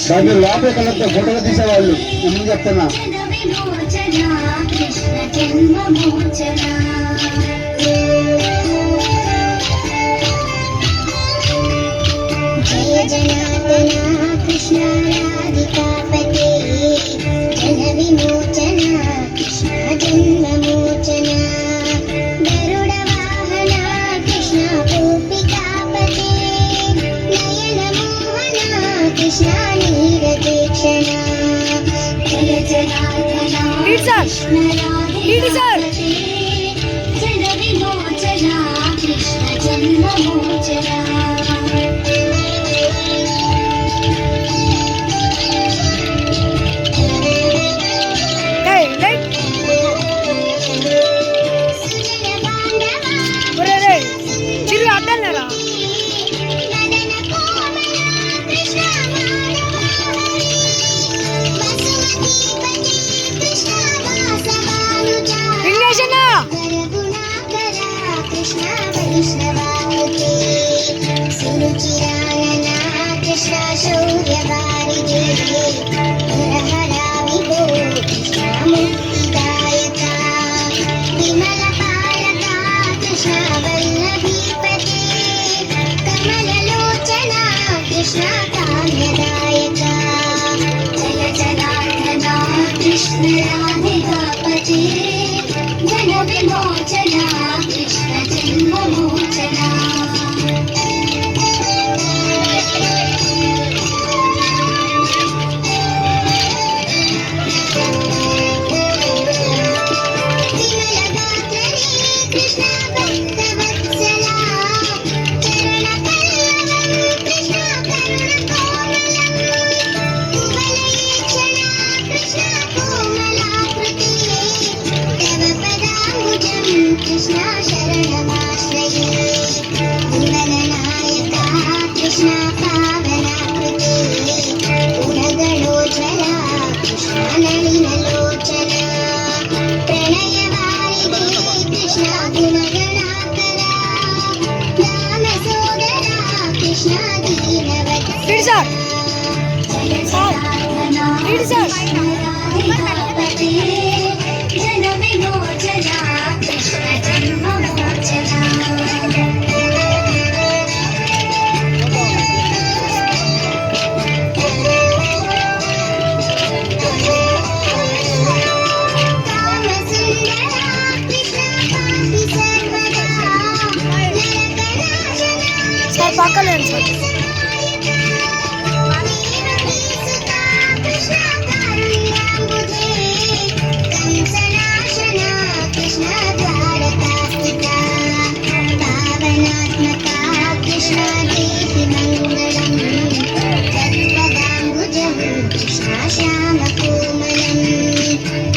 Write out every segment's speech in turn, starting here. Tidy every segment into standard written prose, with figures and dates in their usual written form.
మీరు లోపల కళ్ళతో ఫోటోలు తీసేవాళ్ళు నేను చెప్తున్నా. జయ జనార్దన కృష్ణ రాధికాపతే జన విమోచన కృష్ణ జన్మమోచన గరుడ వాహన కృష్ణ గోపికాపతే నయన మోహన కృష్ణ నీరదీక్షణ జయ జనార్దన కృష్ణ రాధికాపతే జన విమోచన కృష్ణ జన్మమోచన. కృష్ణ శౌర్య వారిజే హరహరామి గో కృష్ణ ముక్తిదాయక విమల పాలక కృష్ణ వల్లభీపతే కమలలోచన కృష్ణ కామ్యదాయక జయ జనార్దన కృష్ణ రాధికాపతే జన విమోచన కృష్ణ జన్మమోచన. కృష్ణ శరణమాశ్రయే గుణనాయక కృష్ణ పావనాకృతి గుణగణోజ్వల కృష్ణ నళినలోచన ప్రణయవారిదే కృష్ణ గుణగణాకర రామ సోదర కృష్ణ దీనవత్సల జయ జనార్దన కృష్ణ రాధికాపతే జన విమోచన కృష్ణ జన్మమోచన. సార్ పక్కలేండి సార్. కృష్ణ ద్వారకాస్థిత పావనాత్మక కృష్ణ దేహి మంగళం తత్పదాంబుజం కృష్ణ శ్యామ కోమలం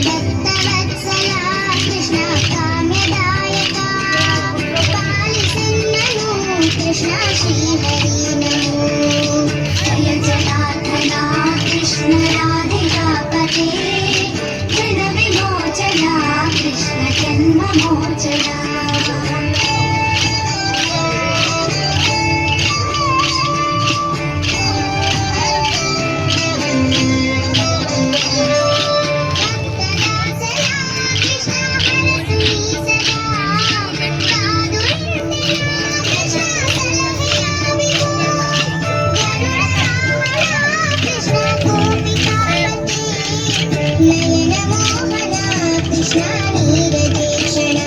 భక్తవత్సల కృష్ణ కామ్యదాయక పాలిసన్నను కృష్ణ శ్రీహరి నమో. జయ జనార్దన కృష్ణ రాధికాపతే జన విమోచన కృష్ణ జన్మమోచన. నయన మోహన కృష్ణ నీరదీక్షణ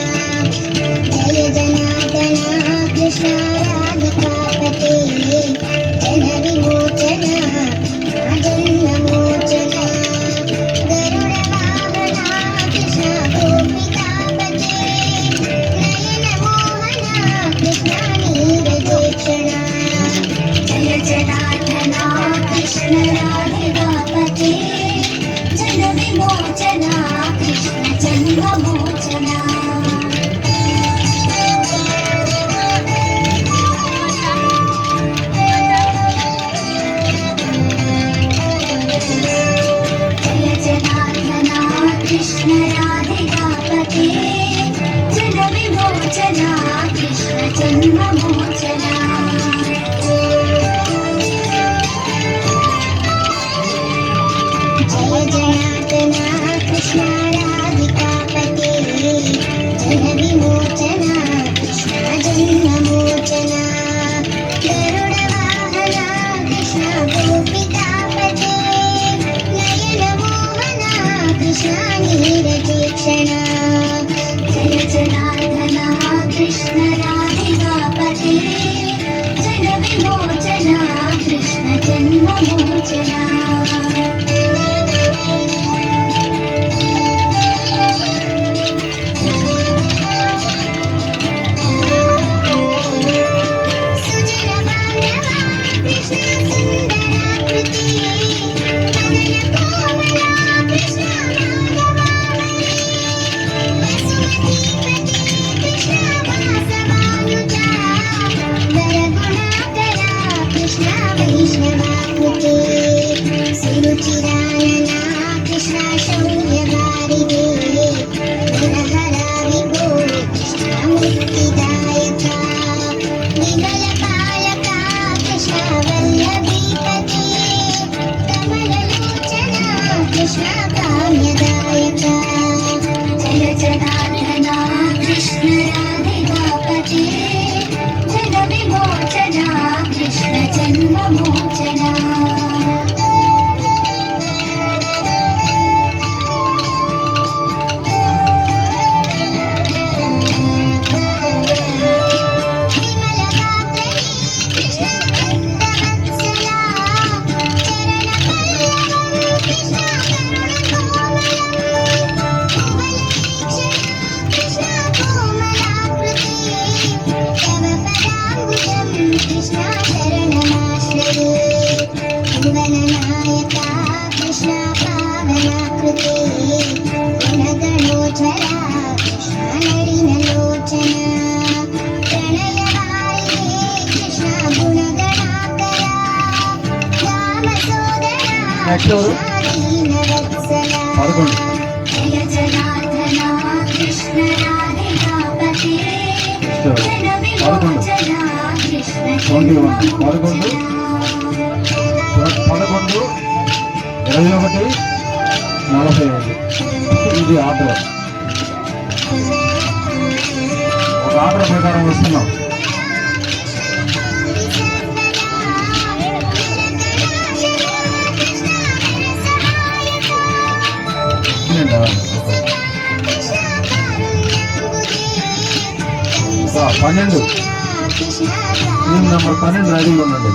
నెక్స్ట్ ఎవరు? పదకొండు. జయ జనార్దన కృష్ణ రాధికాపతే జన విమోచన కృష్ణ 21. 11, 21, 21, 45. ఇది ఆర్డర్. ఒక ఆర్డర్ ప్రకారం వస్తున్నాం. ఇంకా 12. టీం నెంబర్ 12 రెడీగా ఉండండి.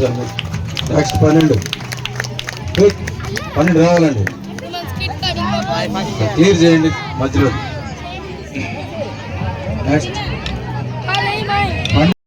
నెక్స్ట్ 12 క్విక్ 12 రావాలండి క్లియర్ చేయండి మధ్యలో నెక్స్ట్